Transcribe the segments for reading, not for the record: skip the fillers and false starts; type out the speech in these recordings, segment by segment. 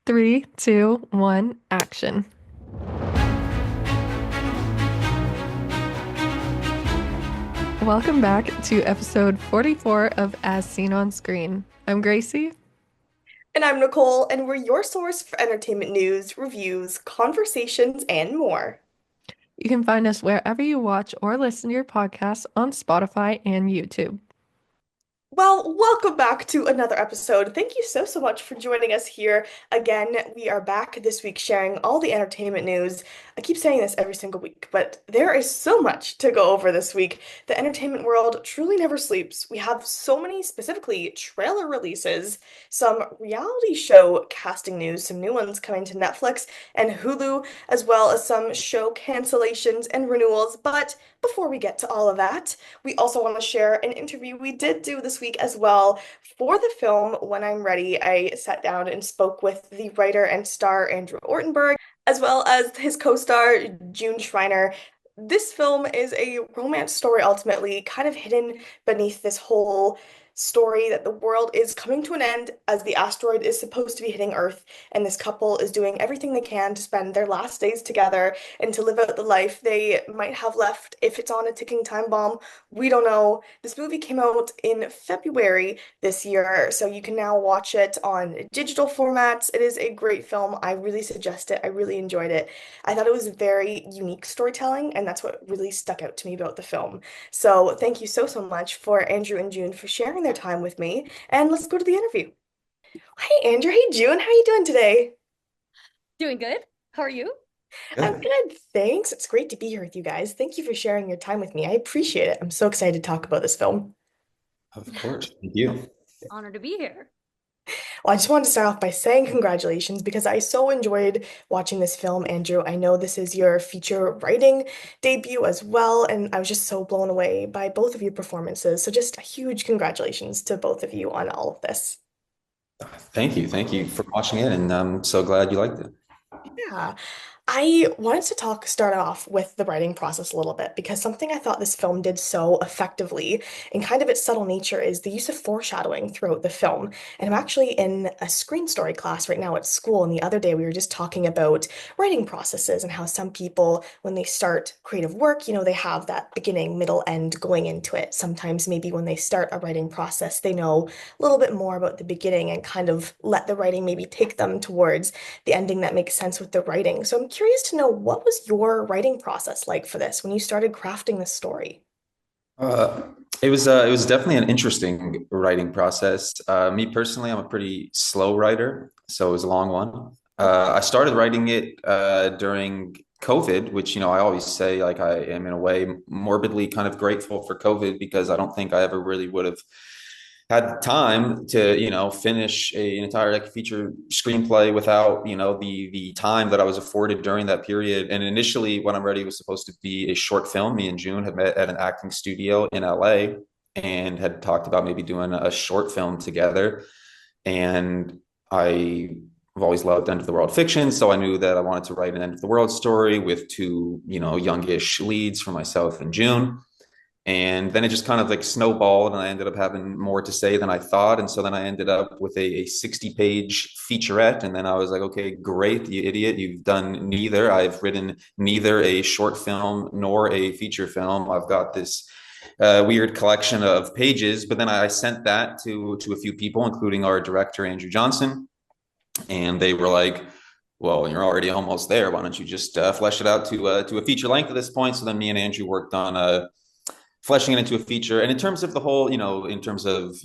Three, two, one, action. Welcome back to episode 44 of As Seen on Screen. I'm Gracie. And I'm Nicole, and we're your source for entertainment news, reviews, conversations, and more. You can find us wherever you watch or listen to your podcasts on Spotify and YouTube. Well, welcome back to another episode. Thank you so much for joining us here. Again, we are back this week sharing all the entertainment news. I keep saying this every single week, but there is so much to go over this week. The entertainment world truly never sleeps. We have so many, specifically trailer releases, some reality show casting news, some new ones coming to Netflix and Hulu, as well as some show cancellations and renewals. But before we get to all of that, we also want to share an interview we did do this week as well for the film When I'm Ready. I sat down and spoke with the writer and star Andrew Ortenberg, as well as his co-star June Schreiner. This film is a romance story ultimately, kind of hidden beneath this whole story that the world is coming to an end as the asteroid is supposed to be hitting Earth, and this couple is doing everything they can to spend their last days together and to live out the life they might have left if it's on a ticking time bomb. We don't know. This movie came out in February this year, so you can now watch it on digital formats. It is a great film. I really suggest it. I really enjoyed it. I thought it was very unique storytelling, and that's what really stuck out to me about the film. So thank you so much for Andrew and June for sharing their time with me. And let's go to the interview. Hey Andrew, hey June, how are you doing today? Doing good. How are you? I'm Good. good, thanks. It's great to be here with you guys. Thank you for sharing your time with me. I appreciate it. I'm so excited to talk about this film. Of course. Thank you. Honored to be here. Well, I just wanted to start off by saying congratulations because I so enjoyed watching this film, Andrew. I know this is your feature writing debut as well, and I was just so blown away by both of your performances. So just a huge congratulations to both of you on all of this. Thank you. Thank you for watching it, and I'm so glad you liked it. Yeah. I wanted to start off with the writing process a little bit because something I thought this film did so effectively in kind of its subtle nature is the use of foreshadowing throughout the film. And I'm actually in a screen story class right now at school, and the other day we were just talking about writing processes and how some people, when they start creative work, they have that beginning, middle, end going into it. Sometimes maybe when they start a writing process, they know a little bit more about the beginning and kind of let the writing maybe take them towards the ending that makes sense with the writing. So I'm curious to know, what was your writing process like for this when you started crafting this story? Uh, it was definitely an interesting writing process. Me personally, I'm a pretty slow writer, so it was a long one. I started writing it during COVID, which I always say like I am in a way morbidly kind of grateful for COVID because I don't think I ever really would have had time to finish an entire like feature screenplay without the time that I was afforded during that period. And initially When I'm Ready was supposed to be a short film. Me and June had met at an acting studio in LA and had talked about maybe doing a short film together. And I've always loved end of the world fiction, so I knew that I wanted to write an end of the world story with two youngish leads for myself and June. And then it just kind of like snowballed, and I ended up having more to say than I thought. And so then I ended up with a 60-page featurette. And then I was like, okay, great, you idiot. You've done neither. I've written neither a short film nor a feature film. I've got this weird collection of pages. But then I sent that to a few people, including our director, Andrew Johnson. And they were like, well, you're already almost there. Why don't you just flesh it out to a feature length at this point? So then me and Andrew worked on fleshing it into a feature. And in terms of the whole, in terms of,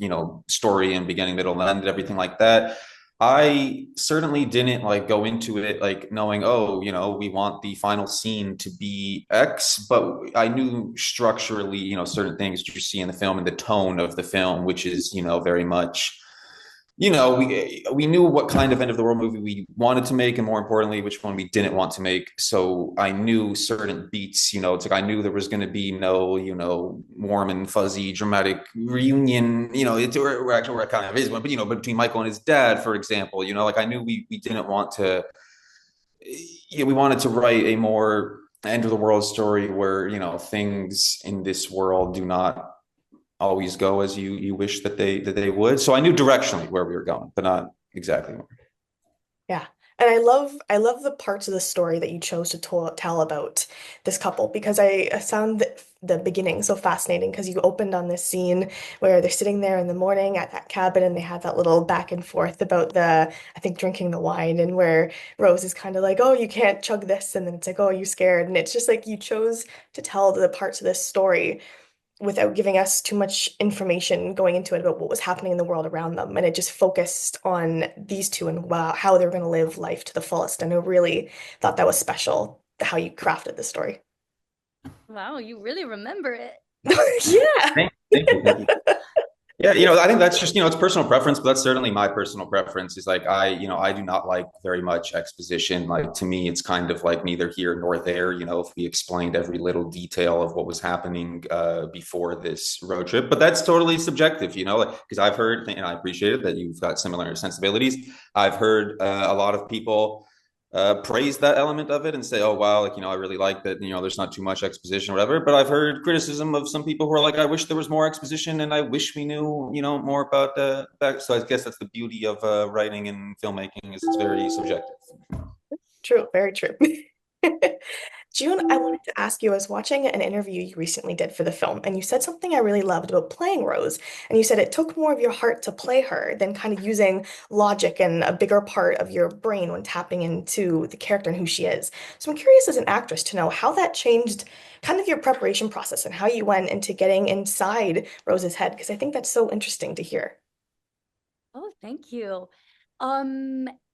story and beginning, middle, and end, everything like that, I certainly didn't like go into it like knowing, oh, we want the final scene to be X, but I knew structurally, certain things that you see in the film and the tone of the film, which is, very much we knew what kind of end of the world movie we wanted to make, and more importantly, which one we didn't want to make. So I knew certain beats. It's like I knew there was going to be no, warm and fuzzy dramatic reunion. Or actually, where it kind of is one, but between Michael and his dad, for example. Like I knew we didn't want to. We wanted to write a more end of the world story where things in this world do not always go as you wish that they would. So I knew directionally where we were going, but not exactly where. Yeah. And I love the parts of the story that you chose to tell about this couple because I found the beginning so fascinating because you opened on this scene where they're sitting there in the morning at that cabin and they had that little back and forth about I think drinking the wine and where Rose is kind of like, oh, you can't chug this. And then it's like, oh, you scared. And it's just like you chose to tell the parts of this story without giving us too much information going into it about what was happening in the world around them. And it just focused on these two and wow, how they were going to live life to the fullest. And I really thought that was special, how you crafted the story. Wow, you really remember it. Yeah. Thank you. Yeah, I think that's just, it's personal preference, but that's certainly my personal preference is like I do not like very much exposition. Like to me, it's kind of like neither here nor there, if we explained every little detail of what was happening before this road trip. But that's totally subjective, like, because I've heard, and I appreciate it that you've got similar sensibilities. I've heard a lot of people praise that element of it and say, oh, wow, like, I really like that, there's not too much exposition or whatever. But I've heard criticism of some people who are like, I wish there was more exposition and I wish we knew, more about that. So I guess that's the beauty of writing and filmmaking is it's very subjective. True, very true. June, I wanted to ask you, I was watching an interview you recently did for the film, and you said something I really loved about playing Rose. And you said it took more of your heart to play her than kind of using logic and a bigger part of your brain when tapping into the character and who she is. So I'm curious as an actress to know how that changed kind of your preparation process and how you went into getting inside Rose's head, because I think that's so interesting to hear. Oh, thank you.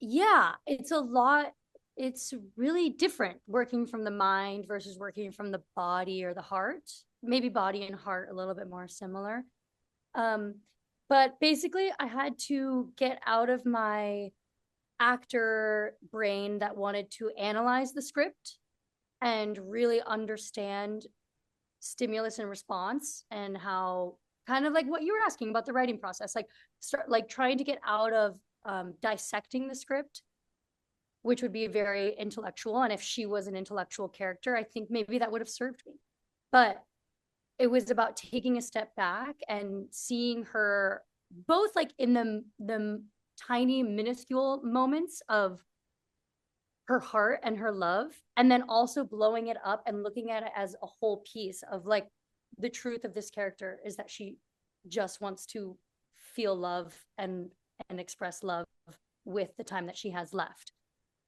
Yeah, it's a lot. It's really different working from the mind versus working from the body or the heart. Maybe body and heart a little bit more similar. Um, but basically, I had to get out of my actor brain that wanted to analyze the script and really understand stimulus and response and how kind of like what you were asking about the writing process, like start like trying to get out of dissecting the script, which would be very intellectual. And if she was an intellectual character, I think maybe that would have served me. But it was about taking a step back and seeing her both like in the tiny minuscule moments of her heart and her love, and then also blowing it up and looking at it as a whole piece of like the truth of this character is that she just wants to feel love and express love with the time that she has left.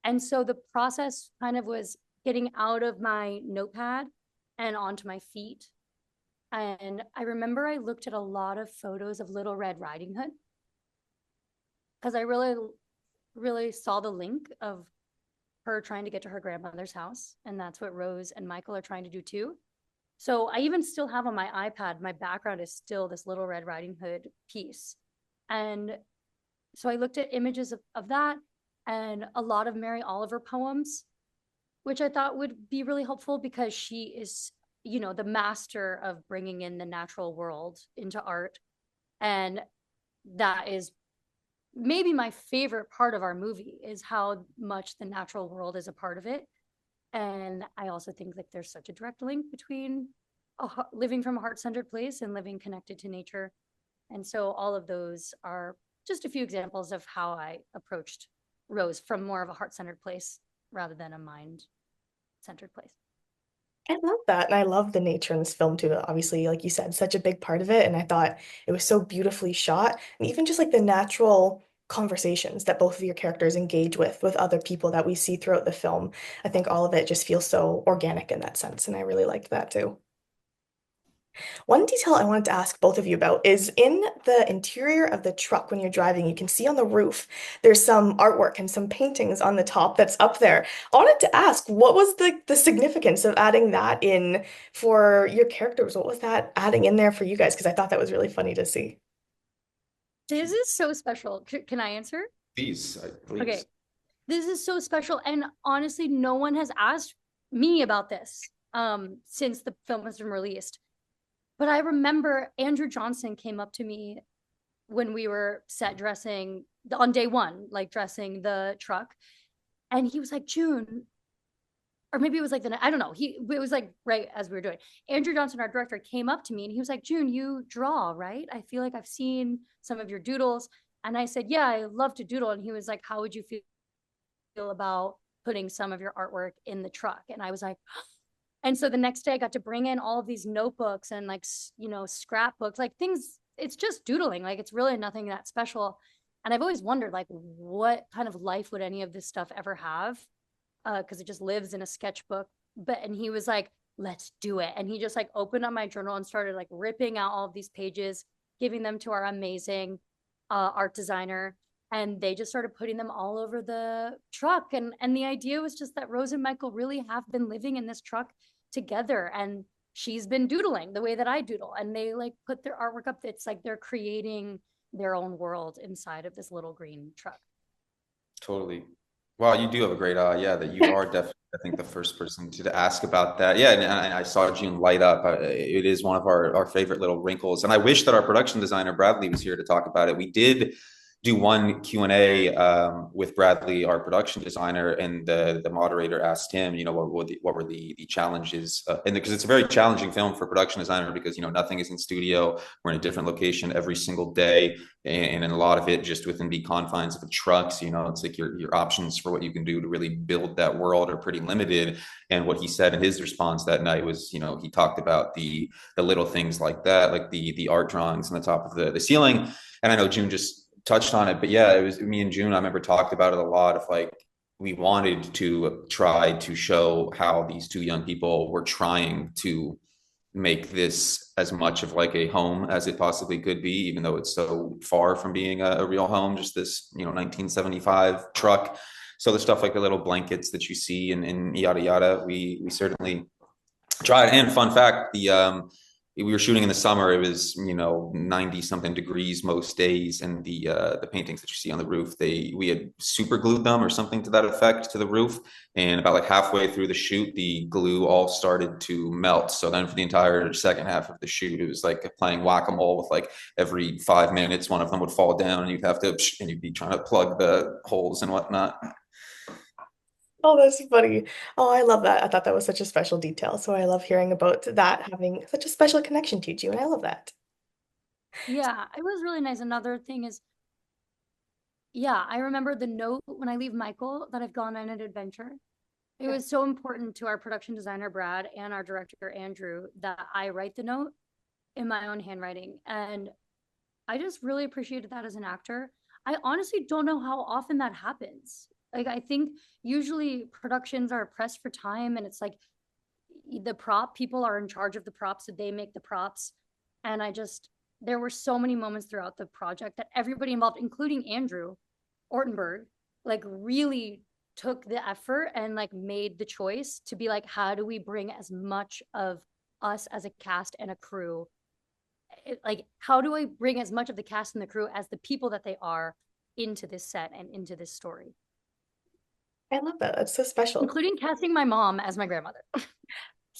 And so the process kind of was getting out of my notepad and onto my feet. And I remember I looked at a lot of photos of Little Red Riding Hood because I really saw the link of her trying to get to her grandmother's house. And that's what Rose and Michael are trying to do too. So I even still have on my iPad, my background is still this Little Red Riding Hood piece. And so I looked at images of that and a lot of Mary Oliver poems, which I thought would be really helpful because she is, the master of bringing in the natural world into art. And that is maybe my favorite part of our movie is how much the natural world is a part of it. And I also think like there's such a direct link between living from a heart-centered place and living connected to nature. And so all of those are just a few examples of how I approached Rose from more of a heart-centered place rather than a mind-centered place. I love that. And I love the nature in this film too. Obviously, like you said, such a big part of it. And I thought it was so beautifully shot. And even just like the natural conversations that both of your characters engage with other people that we see throughout the film. I think all of it just feels so organic in that sense. And I really liked that too. One detail I wanted to ask both of you about is in the interior of the truck when you're driving, you can see on the roof there's some artwork and some paintings on the top that's up there. I wanted to ask, what was the significance of adding that in for your characters? What was that adding in there for you guys? Because I thought that was really funny to see. This is so special. Can I answer? Please. Okay. This is so special. And honestly, no one has asked me about this since the film has been released. But I remember Andrew Johnson came up to me when we were set dressing on day one, like dressing the truck. And he was like, June, or maybe it was like I don't know. It was like right as we were doing. Andrew Johnson, our director, came up to me and he was like, June, you draw, right? I feel like I've seen some of your doodles. And I said, yeah, I love to doodle. And he was like, how would you feel about putting some of your artwork in the truck? And I was like, and so the next day I got to bring in all of these notebooks and like, scrapbooks, like things, it's just doodling. Like it's really nothing that special. And I've always wondered like, what kind of life would any of this stuff ever have? Cause it just lives in a sketchbook. And he was like, let's do it. And he just like opened up my journal and started like ripping out all of these pages, giving them to our amazing art designer. And they just started putting them all over the truck. And the idea was just that Rose and Michael really have been living in this truck together. And she's been doodling the way that I doodle. And they like put their artwork up. It's like they're creating their own world inside of this little green truck. Totally. Wow, you do have a great eye. Yeah, that you are definitely, I think, the first person to ask about that. Yeah, and I saw June light up. It is one of our favorite little wrinkles. And I wish that our production designer, Bradley, was here to talk about it. We did do one Q&A with Bradley, our production designer, and the moderator asked him, what were the challenges, and because it's a very challenging film for a production designer, because nothing is in studio. We're in a different location every single day, and in a lot of it just within the confines of the trucks. It's like your options for what you can do to really build that world are pretty limited. And what he said in his response that night was, he talked about the little things like that, like the art drawings on the top of the ceiling. And I know June just touched on it, but yeah, it was me and June, I remember, talked about it a lot, of like, we wanted to try to show how these two young people were trying to make this as much of like a home as it possibly could be, even though it's so far from being a real home, just this 1975 truck. So the stuff like the little blankets that you see and yada yada, we certainly tried. And fun fact, we were shooting in the summer. It was 90 something degrees most days, and the paintings that you see on the roof, we had super glued them or something to that effect to the roof, and about like halfway through the shoot the glue all started to melt. So then for the entire second half of the shoot, it was like playing whack-a-mole, with like every 5 minutes one of them would fall down and you'd be trying to plug the holes and whatnot. Oh, that's funny. Oh, I love that. I thought that was such a special detail. So I love hearing about that having such a special connection to you, and I love that. Yeah, it was really nice. Another thing is, yeah, I remember the note when I leave Michael that I've gone on an adventure. It was so important to our production designer, Brad, and our director, Andrew, that I write the note in my own handwriting. And I just really appreciated that as an actor. I honestly don't know how often that happens. Like, I think usually productions are pressed for time, and it's like the prop people are in charge of the props, so they make the props. And there were so many moments throughout the project that everybody involved, including Andrew Ortenberg, like really took the effort and like made the choice to be like, how do we bring as much of us as a cast and a crew? Like, how do I bring as much of the cast and the crew as the people that they are into this set and into this story? I love that. That's so special. Including casting my mom as my grandmother.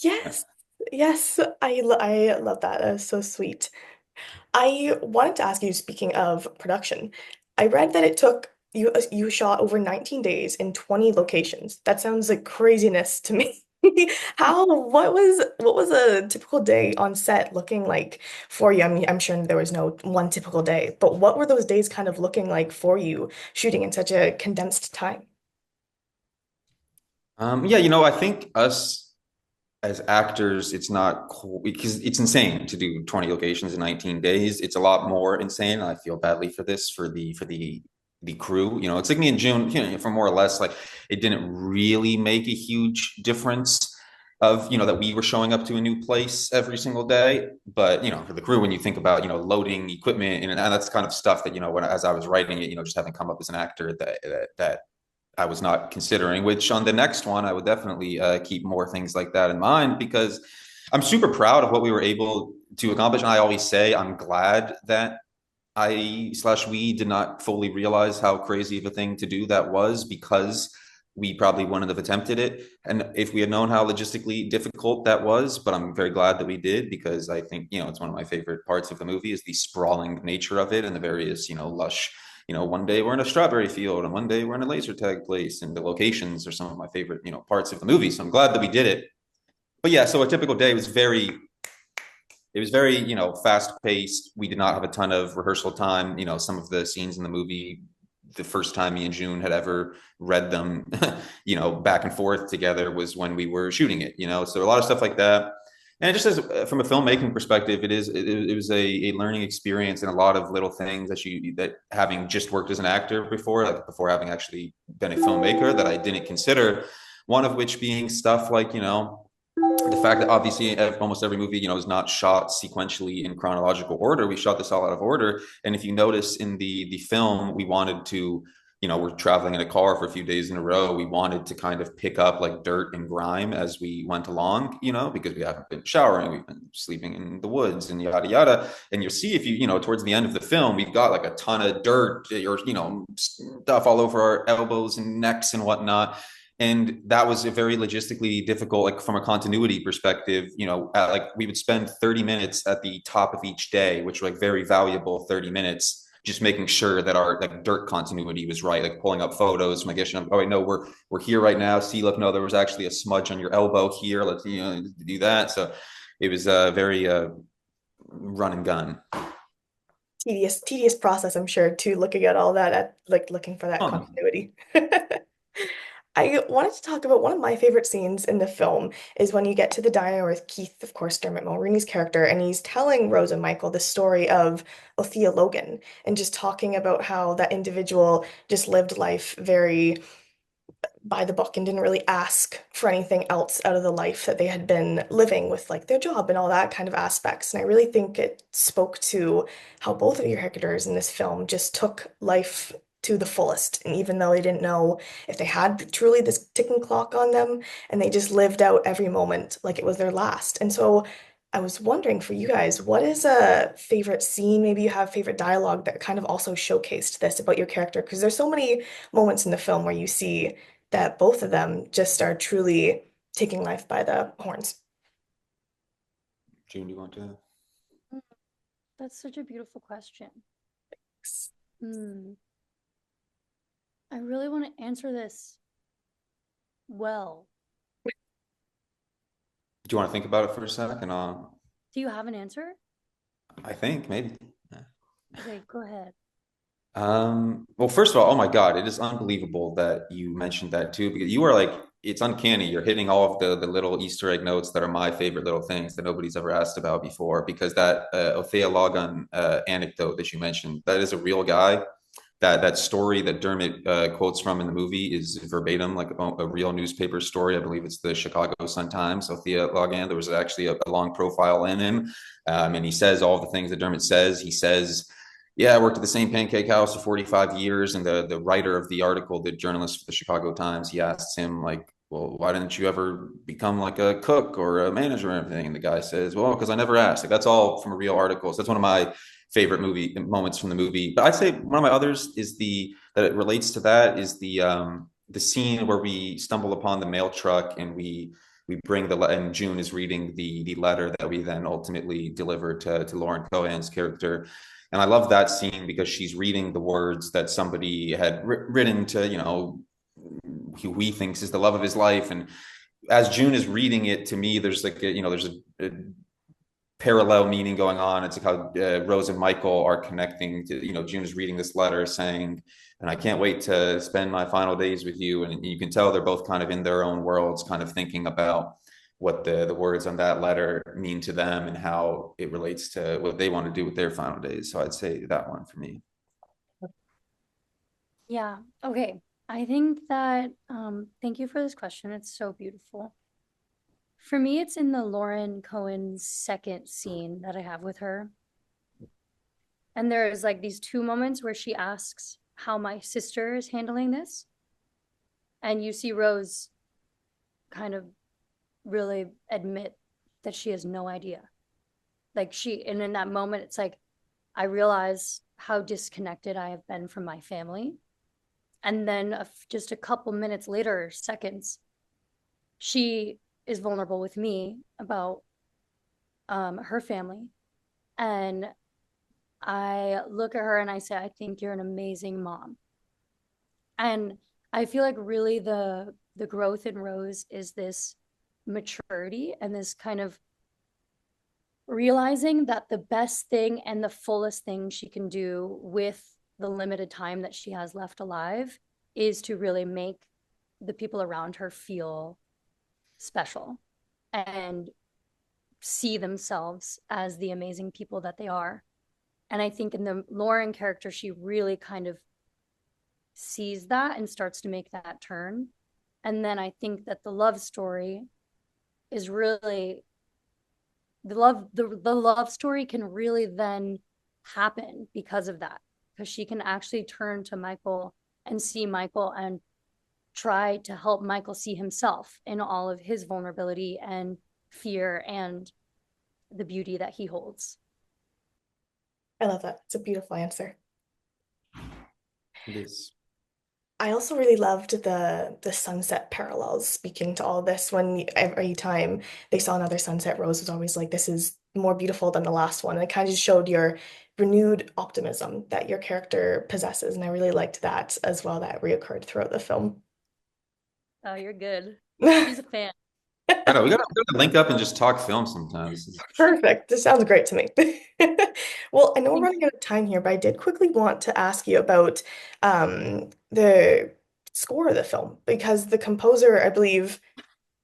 Yes. Yes. I love that. That is so sweet. I wanted to ask you, speaking of production, I read that it took you shot over 19 days in 20 locations. That sounds like craziness to me. What was a typical day on set looking like for you? I mean, I'm sure there was no one typical day, but what were those days kind of looking like for you shooting in such a condensed time? Yeah, I think us as actors, it's not cool because it's insane to do 20 locations in 19 days. It's a lot more insane. I feel badly for this for the crew. It's like me and June, for more or less, like, it didn't really make a huge difference of, that we were showing up to a new place every single day. But, for the crew, when you think about, loading equipment, and that's kind of stuff that, as I was writing it, just having come up as an actor, that I was not considering, which on the next one, I would definitely keep more things like that in mind, because I'm super proud of what we were able to accomplish. And I always say, I'm glad that we did not fully realize how crazy of a thing to do that was, because we probably wouldn't have attempted it. And if we had known how logistically difficult that was, but I'm very glad that we did, because I think, it's one of my favorite parts of the movie is the sprawling nature of it, and the various, lush, one day we're in a strawberry field and one day we're in a laser tag place, and the locations are some of my favorite, parts of the movie. So I'm glad that we did it. But yeah, so a typical day was very, fast paced. We did not have a ton of rehearsal time. Some of the scenes in the movie, the first time me and June had ever read them, back and forth together was when we were shooting it, so a lot of stuff like that. And just as from a filmmaking perspective, it was a learning experience, and a lot of little things that having just worked as an actor before, like before having actually been a filmmaker, that I didn't consider. One of which being stuff like, the fact that obviously almost every movie, is not shot sequentially in chronological order. We shot this all out of order. And if you notice in the film, we wanted to, we're traveling in a car for a few days in a row. We wanted to kind of pick up like dirt and grime as we went along, because we haven't been showering, we've been sleeping in the woods and yada, yada. And you'll see if towards the end of the film, we've got like a ton of dirt or, stuff all over our elbows and necks and whatnot. And that was a very logistically difficult, like from a continuity perspective, like we would spend 30 minutes at the top of each day, which were like very valuable 30 minutes, just making sure that our like dirt continuity was right, like pulling up photos from like, oh wait, no, we're here right now. See, look, no, there was actually a smudge on your elbow here. Let's do that. So it was a very run and gun. Tedious process, I'm sure, too, looking at all that, looking for that continuity. I wanted to talk about one of my favorite scenes in the film is when you get to the diner with Keith, of course, Dermot Mulroney's character, and he's telling Rose and Michael the story of Althea Logan and just talking about how that individual just lived life very by the book and didn't really ask for anything else out of the life that they had been living with like their job and all that kind of aspects. And I really think it spoke to how both of your characters in this film just took life to the fullest. And even though they didn't know if they had truly this ticking clock on them, and they just lived out every moment like it was their last. And so I was wondering for you guys, what is a favorite scene? Maybe you have favorite dialogue that kind of also showcased this about your character, because there's so many moments in the film where you see that both of them just are truly taking life by the horns. June, do you want to? That's such a beautiful question. I really want to answer this well. Do you want to think about it for a second? Do you have an answer? I think maybe. Okay, go ahead. Well, first of all, oh my God, it is unbelievable that you mentioned that too, because you are like, it's uncanny. You're hitting all of the little Easter egg notes that are my favorite little things that nobody's ever asked about before, because that Althea Logan anecdote that you mentioned, that is a real guy. That story that Dermot quotes from in the movie is verbatim, like a real newspaper story. I believe it's the Chicago Sun-Times. Althea Logan, there was actually a long profile in him, and he says all the things that Dermot says. He says, yeah, I worked at the same pancake house for 45 years. And the writer of the article, the journalist for the Chicago Times, he asks him like, well, why didn't you ever become like a cook or a manager or anything? And the guy says, well, because I never asked. Like, that's all from a real article. So that's one of my favorite movie moments from the movie. But I'd say one of my others is that it relates to that is the scene where we stumble upon the mail truck and we bring and June is reading the letter that we then ultimately deliver to Lauren Cohan's character. And I love that scene because she's reading the words that somebody had written to, who he thinks is the love of his life. And as June is reading it to me, there's like, there's a parallel meaning going on. It's like how Rose and Michael are connecting to, June is reading this letter saying, and I can't wait to spend my final days with you. And you can tell they're both kind of in their own worlds, kind of thinking about what the words on that letter mean to them and how it relates to what they want to do with their final days. So I'd say that one for me. Yeah. Okay. I think that, thank you for this question. It's so beautiful. For me, it's in the Lauren Cohan's second scene that I have with her. And there's like these two moments where she asks how my sister is handling this. And you see Rose kind of really admit that she has no idea. Like and in that moment, it's like, I realize how disconnected I have been from my family. And then just a couple minutes later, seconds, she is vulnerable with me about her family. And I look at her and I say, I think you're an amazing mom. And I feel like really the growth in Rose is this maturity and this kind of realizing that the best thing and the fullest thing she can do with the limited time that she has left alive is to really make the people around her feel special and see themselves as the amazing people that they are. And I think in the Lauren character, she really kind of sees that and starts to make that turn. And then I think that the love story is really the love story can really then happen because of that, because she can actually turn to Michael and see Michael and try to help Michael see himself in all of his vulnerability and fear and the beauty that he holds. I love that. It's a beautiful answer. It is. I also really loved the sunset parallels speaking to all this when every time they saw another sunset, Rose was always like, this is more beautiful than the last one. And it kind of just showed your renewed optimism that your character possesses. And I really liked that as well, that reoccurred throughout the film. Oh, you're good. She's a fan. I know we gotta link up and just talk film sometimes. Perfect. This sounds great to me. Well, I know we're running out of time here, but I did quickly want to ask you about the score of the film because the composer, I believe,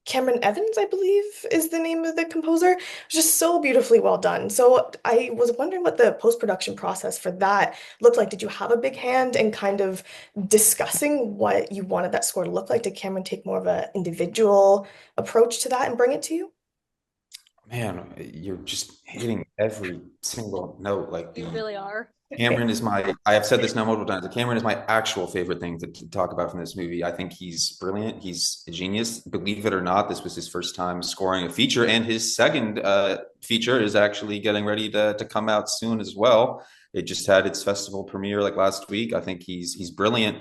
Cameron Evans, I believe, is the name of the composer. It was just so beautifully well done. So I was wondering what the post-production process for that looked like. Did you have a big hand in kind of discussing what you wanted that score to look like? Did Cameron take more of an individual approach to that and bring it to you? Man, you're just hitting every single note. Like You really are. Cameron is I have said this now multiple times. Cameron is my actual favorite thing to talk about from this movie. I think he's brilliant. He's a genius. Believe it or not, this was his first time scoring a feature, and his second feature is actually getting ready to come out soon as well. It just had its festival premiere like last week. I think he's brilliant,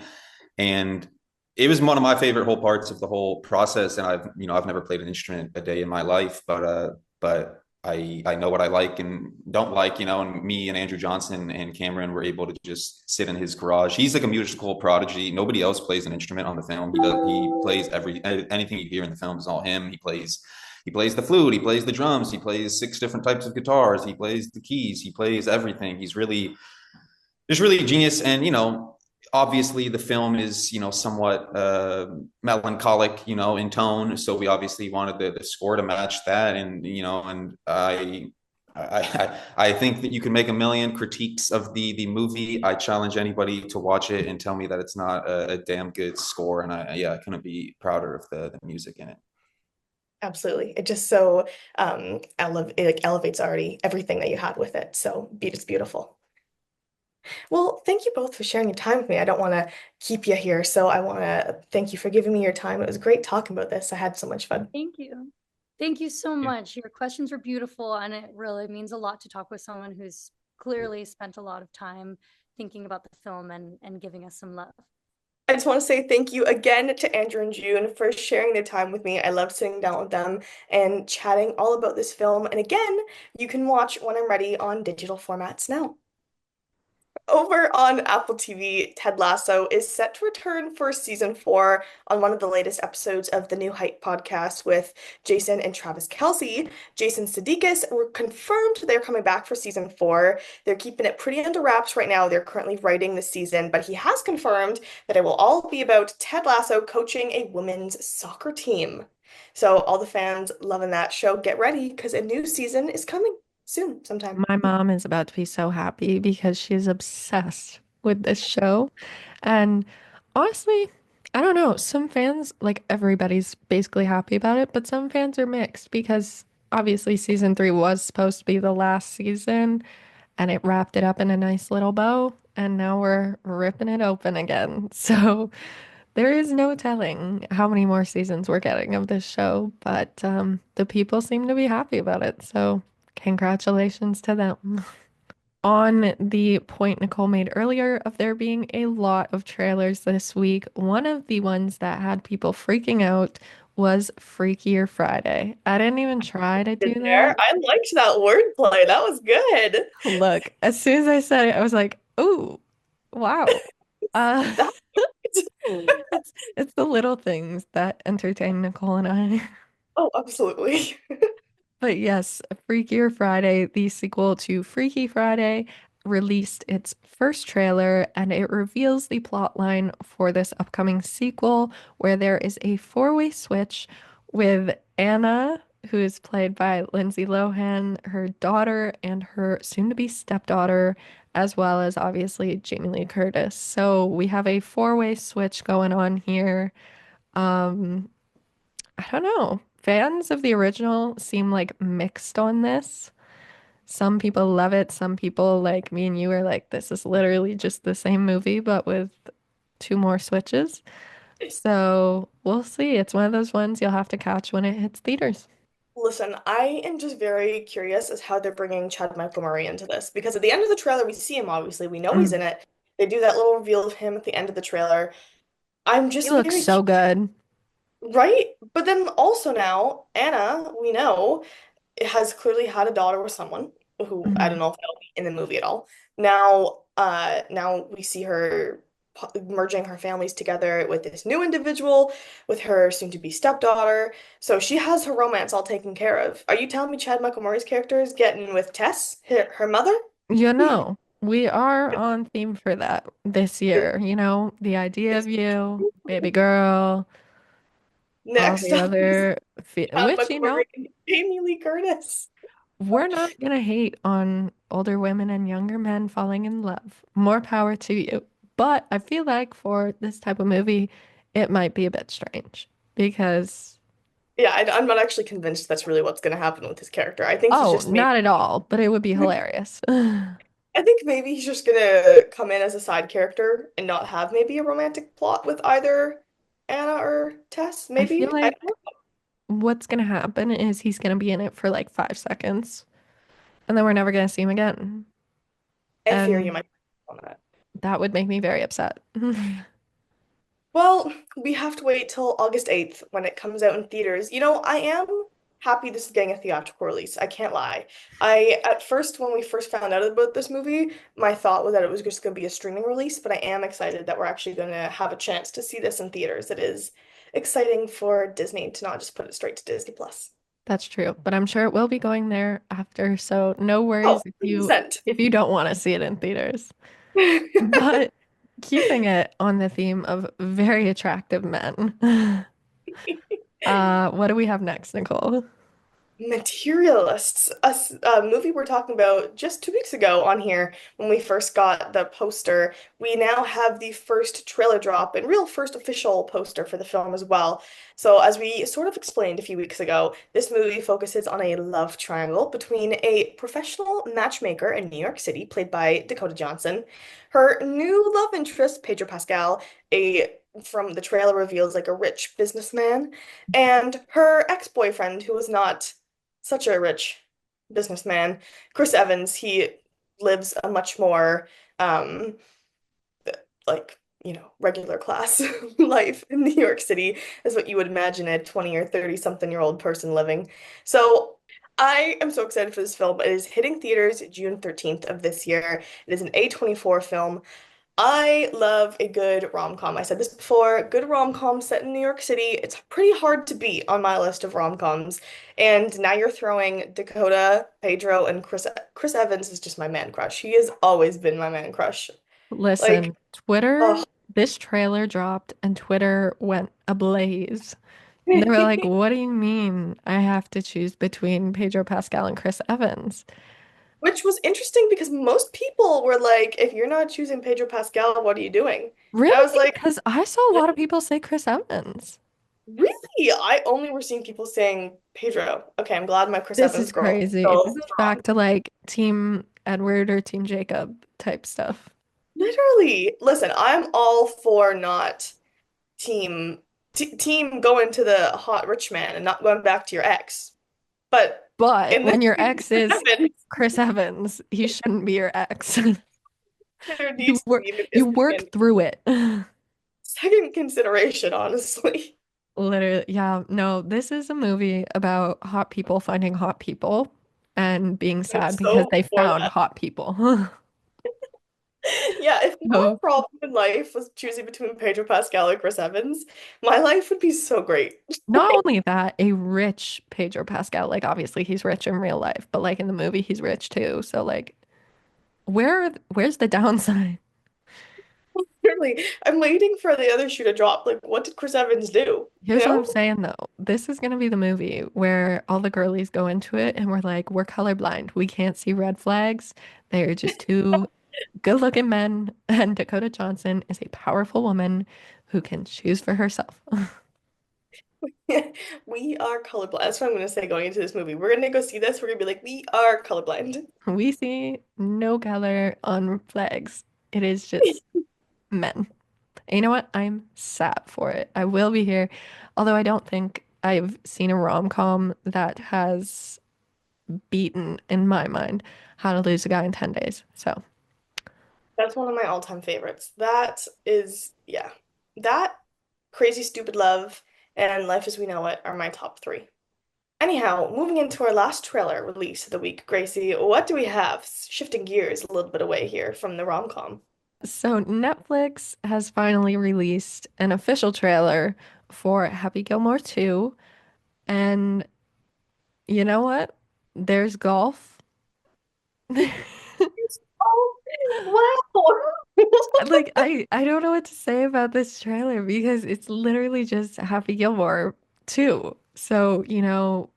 and it was one of my favorite whole parts of the whole process. And I've never played an instrument a day in my life, but I know what I like and don't like, and me and Andrew Johnson and Cameron were able to just sit in his garage. He's like a musical prodigy. Nobody else plays an instrument on the film. He plays anything you hear in the film is all him. He plays the flute, he plays the drums, he plays 6 different types of guitars, he plays the keys, he plays everything. He's really a genius. And obviously the film is somewhat melancholic in tone, so we obviously wanted the score to match that. And I think that you can make a million critiques of the movie. I challenge anybody to watch it and tell me that it's not a damn good score. And I couldn't be prouder of the music in it. Absolutely. It just so it elevates already everything that you had with it. So it's beautiful. Well, thank you both for sharing your time with me. I don't want to keep you here, so I want to thank you for giving me your time. It was great talking about this. I had so much fun. Thank you. Thank you so much. Your questions were beautiful, and it really means a lot to talk with someone who's clearly spent a lot of time thinking about the film and giving us some love. I just want to say thank you again to Andrew and June for sharing their time with me. I loved sitting down with them and chatting all about this film. And again, you can watch When I'm Ready on digital formats now. Over on Apple TV, Ted Lasso is set to return for season 4 on one of the latest episodes of the New Height podcast with Jason and Travis Kelce. Jason Sudeikis were confirmed they're coming back for season 4. They're keeping it pretty under wraps right now. They're currently writing the season, but he has confirmed that it will all be about Ted Lasso coaching a women's soccer team. So all the fans loving that show, get ready because a new season is coming soon, sometime. My mom is about to be so happy because she's obsessed with this show. And honestly, I don't know. Some fans, like everybody's basically happy about it, but some fans are mixed because obviously season 3 was supposed to be the last season and it wrapped it up in a nice little bow. And now we're ripping it open again. So there is no telling how many more seasons we're getting of this show, but the people seem to be happy about it. So congratulations to them. On the point Nicole made earlier of there being a lot of trailers this week, one of the ones that had people freaking out was Freakier Friday. I didn't even try to do that. I liked that wordplay. That was good. Look, as soon as I said it, I was like, "Ooh, wow." Uh, it's the little things that entertain Nicole and I. Oh, absolutely. But yes, Freakier Friday, the sequel to Freaky Friday. released its first trailer and it reveals the plot line for this upcoming sequel where there is a four-way switch with Anna, who is played by Lindsay Lohan, her daughter, and her soon-to-be stepdaughter, as well as obviously Jamie Lee Curtis. So we have a four-way switch going on here. Um, I don't know. Fans of the original seem like mixed on this. Some people love it. Some people, like me and you, are like, this is literally just the same movie, but with two more switches. So we'll see. It's one of those ones you'll have to catch when it hits theaters. Listen, I am just very curious as how they're bringing Chad Michael Murray into this because at the end of the trailer we see him obviously, we know he's Mm. in it. They do that little reveal of him at the end of the trailer. I'm He just looks very so good. right? But then also now, Anna, we know, has clearly had a daughter with someone who I don't Mhm. know if that'll be in the movie at all. Now we see her merging her families together with this new individual, with her soon-to-be stepdaughter. So she has her romance all taken care of. Are you telling me Chad Michael Murray's character is getting with Tess, her mother? You know, we are on theme for that this year. You know, the idea of you, baby girl, all Next the up is other, Chad which, Michael you know, Murray and Jamie Lee Curtis. we're not gonna hate on older women and younger men falling in love. More power to you. But I feel like for this type of movie, it might be a bit strange because, Yeah, I'm not actually convinced that's really what's going to happen with his character. I think he's oh, just maybe not at all, but it would be hilarious. I think maybe he's just gonna come in as a side character and not have maybe a romantic plot with either Anna or Tess, I feel maybe. I like don't what's gonna happen is he's gonna be in it for like 5 seconds, and then we're never gonna see him again. know. I fear you And might on that. that would make me very upset. Well, we have to wait till August 8th when it comes out in theaters. You know, I am happy this is getting a theatrical release. I can't lie. At first, when we first found out about this movie, my thought was that it was just going to be a streaming release, but I am excited that we're actually going to have a chance to see this in theaters. It is exciting for Disney to not just put it straight to Disney Plus. That's true, but I'm sure it will be going there after, so no Oh, worries percent if you don't want to see it in theaters. But keeping it on the theme of very attractive men, what do we have next, Nicole? Materialists, a movie we're talking about just 2 weeks ago on here when we first got the poster. We now have the first trailer drop and real first official poster for the film as well. So, as we sort of explained a few weeks ago, this movie focuses on a love triangle between a professional matchmaker in New York City, played by Dakota Johnson, her new love interest, Pedro Pascal, a from the trailer reveals like a rich businessman, and her ex-boyfriend who was not such a rich businessman. Chris Evans, he lives a much more um like, regular class life in New York City is what you would imagine a 20 or 30 something year old person living. So I am so excited for this film. It is hitting theaters June 13th of this year. It is an A24 film. I love a good rom-com. I said this before, good rom-com set in New York City. It's pretty hard to beat on my list of rom-coms. And now you're throwing Dakota, Pedro, and Chris Evans is just my man crush. He has always been my man crush. Like, Listen, Twitter, oh. this trailer dropped and Twitter went ablaze. They were like, what do you mean I have to choose between Pedro Pascal and Chris Evans? Which was interesting because most people were like, if you're not choosing Pedro Pascal, what are you doing? And I was Really? like, Because I saw a lot of people say Chris Evans. really? I only were seeing people saying Pedro. Okay, I'm glad my Chris This Evans is girl is crazy. still This is strong. back to like Team Edward or Team Jacob type stuff. Literally. Listen, I'm all for not team team going to the hot rich man and not going back to your ex. But But in this when your case, ex is Chris Evans, Chris Evans, he shouldn't be your ex. there You needs to work be a you second worked through it. second consideration, honestly. Literally, yeah, no, this is a movie about hot people finding hot people and being I'm sad because so they for found that. hot people. Yeah, if my So problem in life was choosing between Pedro Pascal or Chris Evans, my life would be so great. not only that, a rich Pedro Pascal, like obviously he's rich in real life, but like in the movie he's rich too. So like Where's the downside? Really, I'm waiting for the other shoe to drop. Like, what did Chris Evans do? You Here's what I'm know? saying though. This is gonna be the movie where all the girlies go into it and we're like, we're colorblind. We can't see red flags. They're just two good-looking men, and Dakota Johnson is a powerful woman who can choose for herself. We are colorblind. That's what I'm gonna say going into this movie. We're gonna go see this. We're gonna be like, we are colorblind. We see no color on flags. It is just men. And you know what? I'm sad for it. I will be here, although I don't think I've seen a rom-com that has beaten, in my mind, How to Lose a Guy in 10 Days. So, That's one of my all-time favorites. That is, yeah. That, Crazy Stupid Love, and Life as We Know It are my top three. Anyhow, moving into our last trailer release of the week, Gracie, what do we have? Shifting gears a little bit away here from the rom-com. so Netflix has finally released an official trailer for Happy Gilmore 2, and you know what? There's golf. Oh, wow. Like I don't know what to say about this trailer because it's literally just Happy Gilmore 2. So,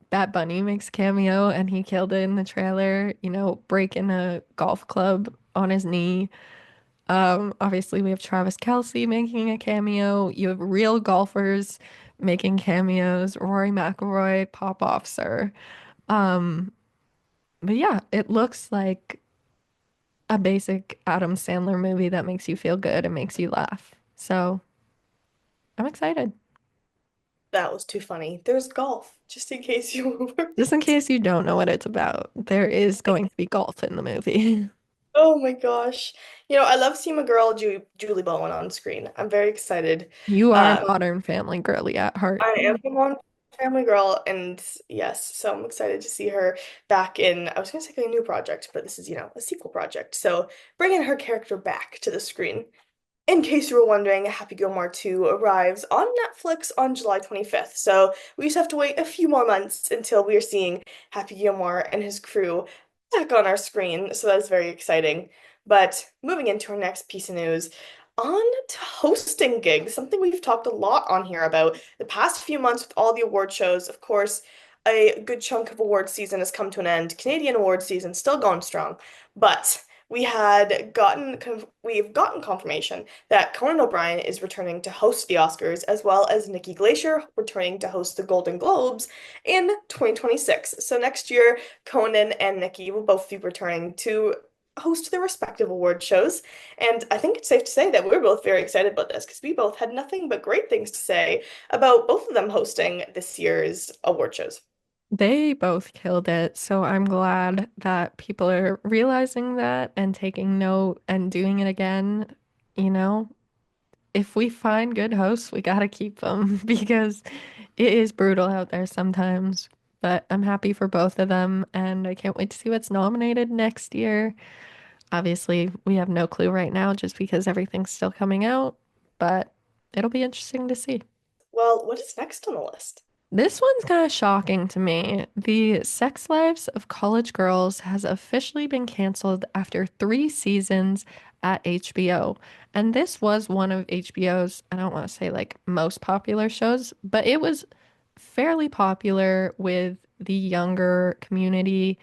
Bad Bunny makes a cameo and he killed it in the trailer, breaking a golf club on his knee. Obviously we have Travis Kelce making a cameo. You have real golfers making cameos, Rory McIlroy, pop off, sir. Um, but yeah, it looks like a basic Adam Sandler movie that makes you feel good and makes you laugh. So I'm excited. That was too funny. There's golf, just in case you were. Just in case you don't know what it's about, there is going to be golf in the movie. Oh my gosh. I love seeing my girl Julie Bowen on screen. I'm very excited. You are a Um, Modern Family girly at heart. I am a Modern Family girl, and yes, so I'm excited to see her back in. I was gonna say a new project, but this is, a sequel project. So bringing her character back to the screen. In case you were wondering, Happy Gilmore 2 arrives on Netflix on July 25th. So we just have to wait a few more months until we are seeing Happy Gilmore and his crew back on our screen. So that's very exciting. But moving into our next piece of news, on to hosting gigs, something we've talked a lot on here about the past few months with all the award shows. Of course, a good chunk of award season has come to an end. Canadian award season still going strong, but we've gotten confirmation that Conan O'Brien is returning to host the Oscars, as well as Nikki Glacier returning to host the Golden Globes in 2026. So next year, Conan and Nikki will both be returning to host their respective award shows. And I think it's safe to say that we're both very excited about this because we both had nothing but great things to say about both of them hosting this year's award shows. They both killed it, so I'm glad that people are realizing that and taking note and doing it again. You know, if we find good hosts, we gotta keep them because it is brutal out there sometimes. But I'm happy for both of them, and I can't wait to see what's nominated next year. Obviously, we have no clue right now just because everything's still coming out, but it'll be interesting to see. Well, what is next on the list? This one's kind of shocking to me. The Sex Lives of College Girls has officially been canceled after 3 seasons at HBO. And this was one of HBO's, I don't want to say like most popular shows, but it was fairly popular with the younger community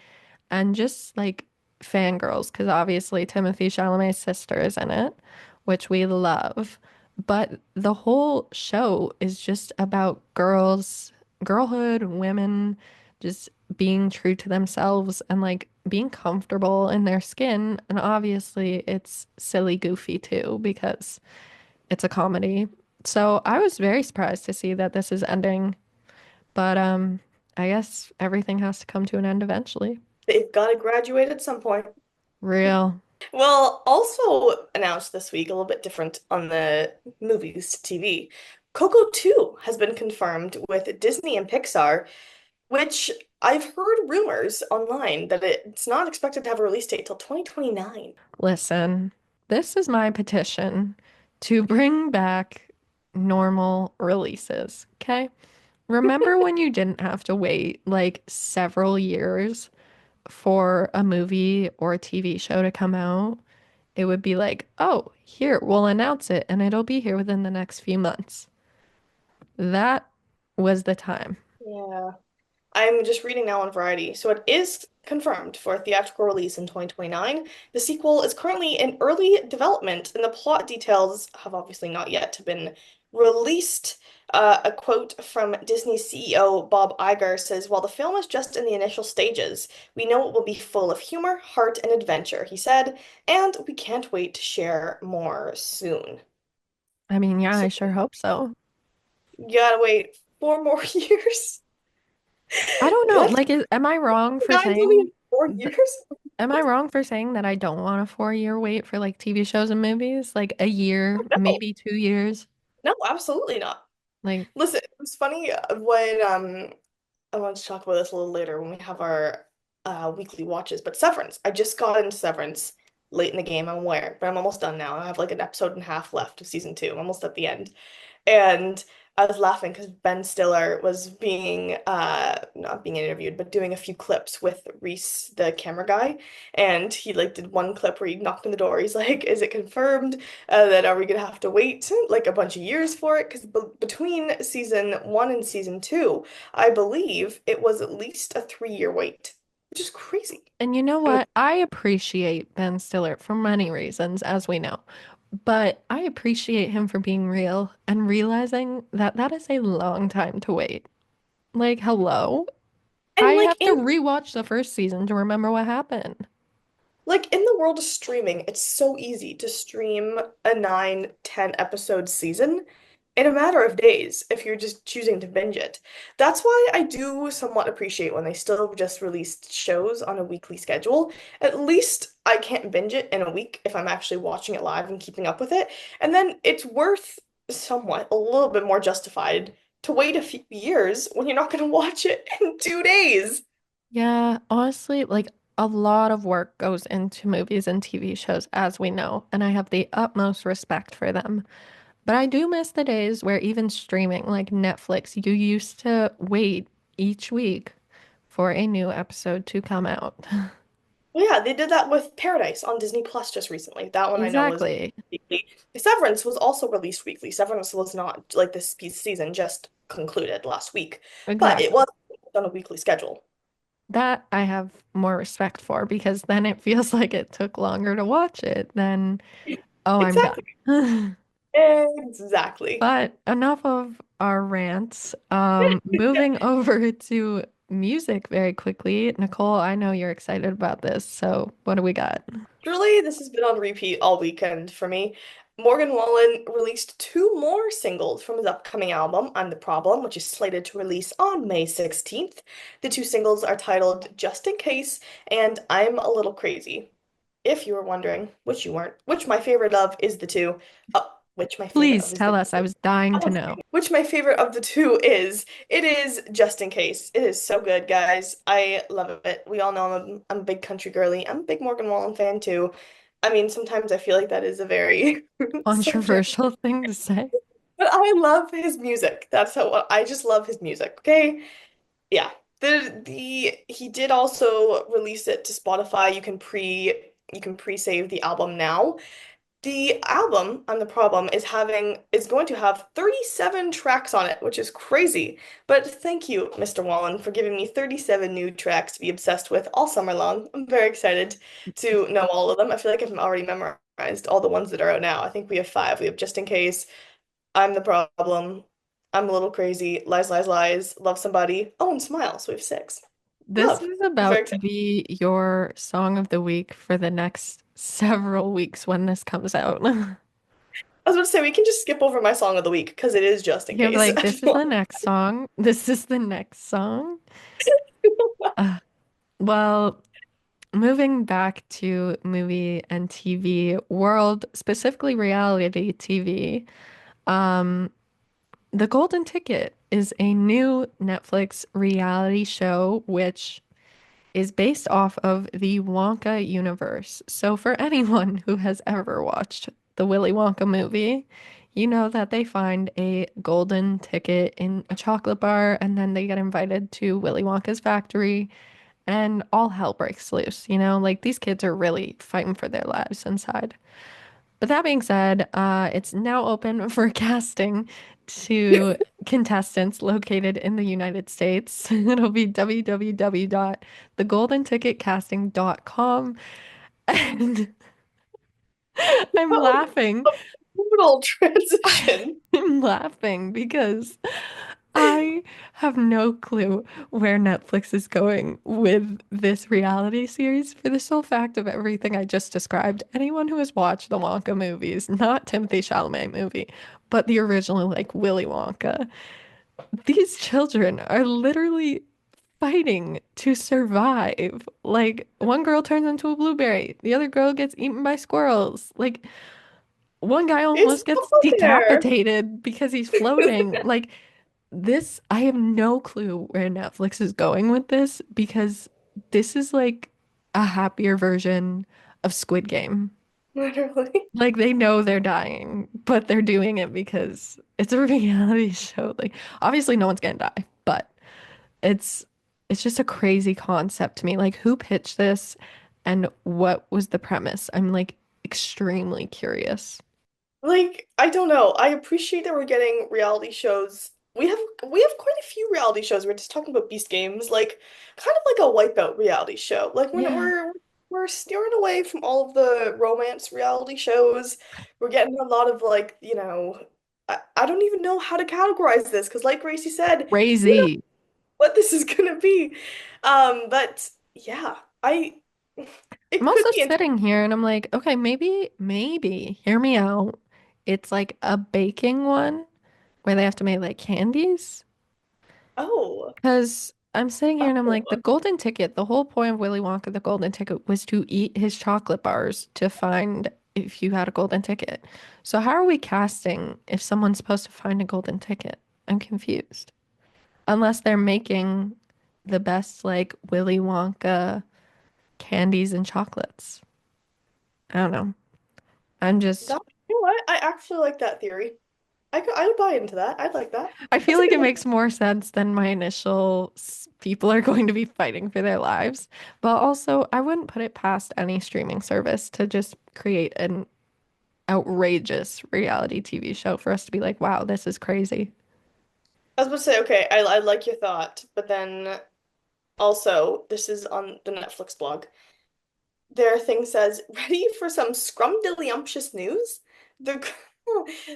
and just like fangirls, because obviously Timothy Chalamet's sister is in it, which we love. But the whole show is just about girls, girlhood, women just being true to themselves and like being comfortable in their skin. And obviously, it's silly, goofy too, because it's a comedy. So I was very surprised to see that this is ending, but I guess everything has to come to an end eventually. They've got to graduate at some point. Real. Well, also announced this week, a little bit different on the movies to TV. Coco 2 has been confirmed with Disney and Pixar, which I've heard rumors online that it's not expected to have a release date till 2029. Listen, this is my petition to bring back normal releases, okay? Remember when you didn't have to wait like several years for a movie or a TV show to come out, it would be like, oh, here, we'll announce it and it'll be here within the next few months. That was the time. Yeah. I'm just reading now on Variety. So it is confirmed for a theatrical release in 2029. The sequel is currently in early development, and the plot details have obviously not yet been released. A quote from Disney CEO Bob Iger says, "While the film is just in the initial stages, we know it will be full of humor, heart, and adventure," he said, "and we can't wait to share more soon." I mean, yeah, So I sure hope so. you gotta wait 4 more years. I don't know. That's Like, am I wrong for nine's only saying, in 4 years. am I wrong for saying that I don't want a 4-year wait for like TV shows and movies? Like a year, No, maybe 2 years. no, absolutely not. Like, Listen, it was funny when I want to talk about this a little later when we have our weekly watches, but Severance. I just got into Severance late in the game, I'm aware, but I'm almost done now. I have like an episode and a half left of season 2. I'm almost at the end. And I was laughing because Ben Stiller was being not being interviewed, but doing a few clips with Reese, the camera guy. And he like did one clip where he knocked on the door. He's like, "Is it confirmed that are we gonna have to wait like a bunch of years for it?" Because between season 1 and season 2, I believe it was at least a 3-year wait, which is crazy. and you know I mean, what? I appreciate Ben Stiller for many reasons, as we know. But I appreciate him for being real and realizing that that is a long time to wait. Like, hello? I and have to rewatch the first season to remember what happened. like in the world of streaming, it's so easy to stream a 9, 10 episode season in a matter of days if you're just choosing to binge it. That's why I do somewhat appreciate when they still just released shows on a weekly schedule. At least I can't binge it in a week if I'm actually watching it live and keeping up with it. And then it's worth somewhat a little bit more justified to wait a few years when you're not going to watch it in 2 days. Yeah, honestly, like a lot of work goes into movies and TV shows, as we know, and I have the utmost respect for them. But I do miss the days where even streaming, like Netflix, you used to wait each week for a new episode to come out. Well, yeah, they did that with Paradise on Disney Plus just recently. That one I know was Exactly. weekly. Severance was also released weekly. Severance was not like this season just concluded last week, but it Exactly. was on a weekly schedule. That I have more respect for because then it feels like it took longer to watch it than, oh, I'm Exactly. done. Exactly. But enough of our rants. Moving over to music very quickly. Nicole, I know you're excited about this, so what do we got? Truly, this has been on repeat all weekend for me. Morgan Wallen released 2 more singles from his upcoming album, I'm the Problem, which is slated to release on May 16th. The 2 singles are titled Just in Case and I'm a Little Crazy. If you were wondering, which you weren't, which my favorite of is the two. Oh, which my favorite Please of is tell the us. I two. was dying to know. Which my favorite of the two is. It is Just in Case. It is so good, guys. I love it. We all know I'm a big country girly. I'm a big Morgan Wallen fan too. I mean, sometimes I feel like that is a very subject, Controversial thing to say. but I love his music. That's how I just love his music. Okay, yeah. The he did also release it to Spotify. You can pre-save the album now. The album on the Problem is going to have 37 tracks on it, which is crazy. But thank you, Mr. Wallen, for giving me 37 new tracks to be obsessed with all summer long. I'm very excited to know all of them. I feel like I've already memorized all the ones that are out now. I think we have 5. We have Just in Case, I'm the Problem, I'm a Little Crazy, Lies, Lies, Lies, Love Somebody. Oh, and Smile. So we have 6. This Love. is I'm very about to excited. be your song of the week for the next several weeks when this comes out. I was about to say we can just skip over my song of the week because it is Just in You're Case. like, this is the next song. This is the next song. Uh, well, moving back to movie and TV world, specifically reality TV, um, The Golden Ticket is a new Netflix reality show which is based off of the Wonka universe. So for anyone who has ever watched the Willy Wonka movie, you know that they find a golden ticket in a chocolate bar and then they get invited to Willy Wonka's factory and all hell breaks loose, you know? Like these kids are really fighting for their lives inside. But that being said, it's now open for casting to contestants located in the United States. It'll be www.thegoldenticketcasting.com. And I'm That was laughing. a brutal transition. I'm laughing because I have no clue where Netflix is going with this reality series for the sole fact of everything I just described. Anyone who has watched the Wonka movies, not Timothy Chalamet movie, but the original like Willy Wonka, these children are literally fighting to survive. Like one girl turns into a blueberry, the other girl gets eaten by squirrels. Like one guy It's almost gets out there. decapitated because he's floating. Like this, I have no clue where Netflix is going with this because this is like a happier version of Squid Game. Literally. Like they know they're dying, but they're doing it because it's a reality show. Like obviously no one's gonna die, but it's it's just a crazy concept to me. Like who pitched this and what was the premise? I'm like extremely curious. Like, I don't know. I appreciate that we're getting reality shows. We have quite a few reality shows. We're just talking about Beast Games, like kind of like a Wipeout reality show. Like when Yeah. we're steering away from all of the romance reality shows. We're getting a lot of like, I don't even know how to categorize this because like Gracie said, who knows Crazy. what this is gonna be. But yeah, I I'm it could also be interesting. sitting here and I'm like, okay, maybe, hear me out. It's like a baking one where they have to make like candies. Oh, Because I'm sitting here and I'm like, the oh. golden ticket, the whole point of Willy Wonka, the golden ticket was to eat his chocolate bars to find if you had a golden ticket. So how are we casting if someone's supposed to find a golden ticket? I'm confused. Unless they're making the best like Willy Wonka candies and chocolates. I don't know. I'm just, That, you know what? I actually like that theory. I would buy into that. I'd like that. I That's feel a like good it one. makes more sense than my initial people are going to be fighting for their lives. But also, I wouldn't put it past any streaming service to just create an outrageous reality TV show for us to be like, wow, this is crazy. I was about to say, okay, I like your thought, but then also this is on the Netflix blog. Their thing says, ready for some scrumdiddlyumptious news? The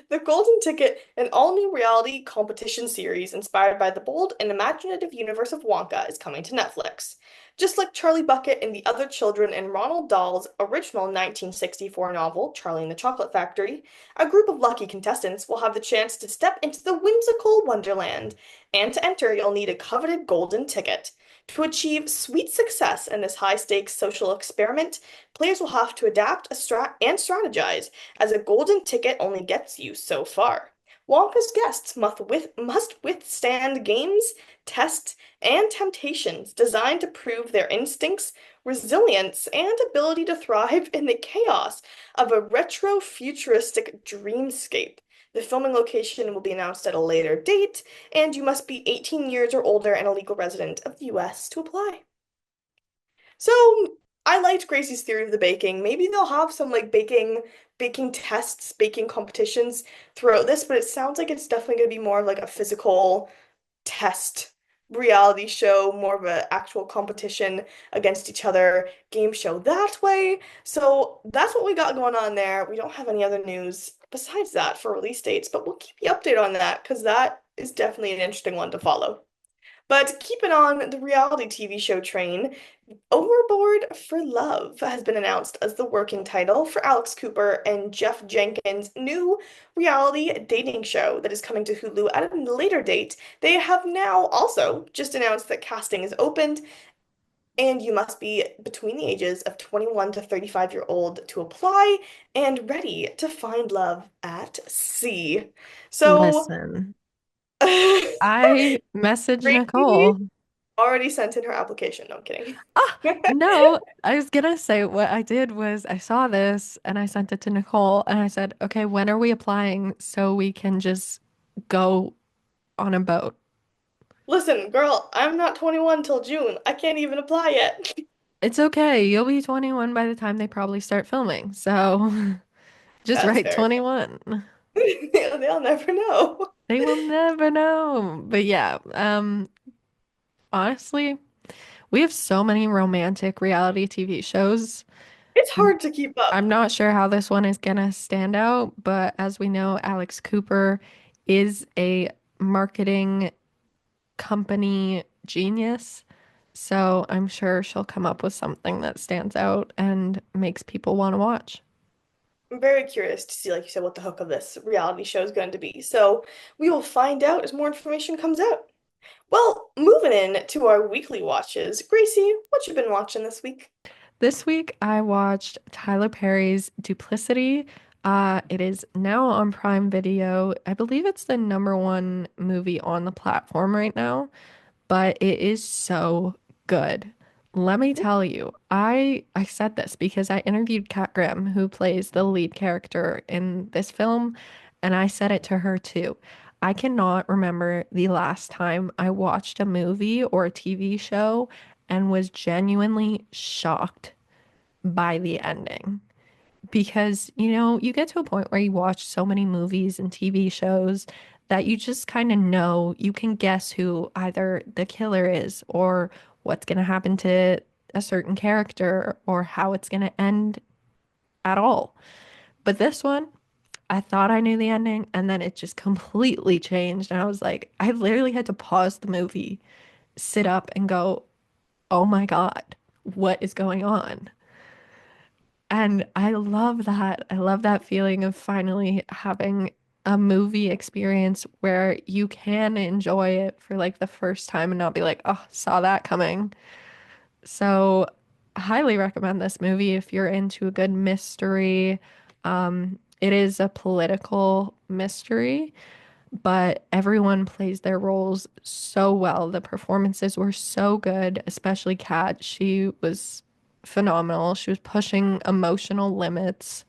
The Golden Ticket, an all-new reality competition series inspired by the bold and imaginative universe of Wonka, is coming to Netflix. Just like Charlie Bucket and the Other Children in Ronald Dahl's original 1964 novel, Charlie and the Chocolate Factory, a group of lucky contestants will have the chance to step into the whimsical wonderland. And to enter, you'll need a coveted golden ticket. To achieve sweet success in this high-stakes social experiment, players will have to adapt and strategize, as a golden ticket only gets you so far. Wonka's guests must withstand games, tests, and temptations designed to prove their instincts, resilience, and ability to thrive in the chaos of a retro-futuristic dreamscape. The filming location will be announced at a later date, and you must be 18 years or older and a legal resident of the US to apply. So I liked Gracie's theory of the baking. Maybe they'll have some like baking tests, baking competitions throughout this, but it sounds like it's definitely going to be more of like a physical test reality show, more of an actual competition against each other game show that way. So that's what we got going on there. We don't have any other news besides that for release dates, but we'll keep you updated on that because that is definitely an interesting one to follow. But keeping on the reality TV show train, Overboard for Love has been announced as the working title for Alex Cooper and Jeff Jenkins' new reality dating show that is coming to Hulu at a later date. They have now also just announced that casting is opened and you must be between the ages of 21 to 35-year-old to apply and ready to find love at sea. So, Listen, I messaged Gracie Nicole. already sent in her application. No, I'm kidding. Ah, no, I was gonna say what I did was I saw this and I sent it to Nicole and I said, okay, when are we applying so we can just go on a boat? Listen, girl, I'm not 21 till June. I can't even apply yet. It's okay. You'll be 21 by the time they probably start filming. So just That's write fair. 21. They'll never know. They will never know. But yeah, honestly, we have so many romantic reality TV shows. It's I'm hard to keep up. I'm not sure how this one is gonna stand out, but as we know, Alex Cooper is a marketing company genius. So I'm sure she'll come up with something that stands out and makes people want to watch. I'm very curious to see, like you said, what the hook of this reality show is going to be. So we will find out as more information comes out. Well, moving in to our weekly watches. Gracie, what you been watching this week? This week I watched Tyler Perry's Duplicity. It is now on Prime Video. I believe it's the number one movie on the platform right now, but it is so good. Let me tell you, I said this because I interviewed Kat Grimm, who plays the lead character in this film, and I said it to her too. I cannot remember the last time I watched a movie or a TV show and was genuinely shocked by the ending. Because, you get to a point where you watch so many movies and TV shows that you just kind of know you can guess who either the killer is or what's going to happen to a certain character or how it's going to end at all. But this one, I thought I knew the ending and then it just completely changed. And I was like, I literally had to pause the movie, sit up and go, oh my God, what is going on? And I love that. I love that feeling of finally having a movie experience where you can enjoy it for like the first time and not be like, oh, saw that coming. So, highly recommend this movie if you're into a good mystery. It is a political mystery, but everyone plays their roles so well. The performances were so good, especially Kat. She was phenomenal. She was pushing emotional limits.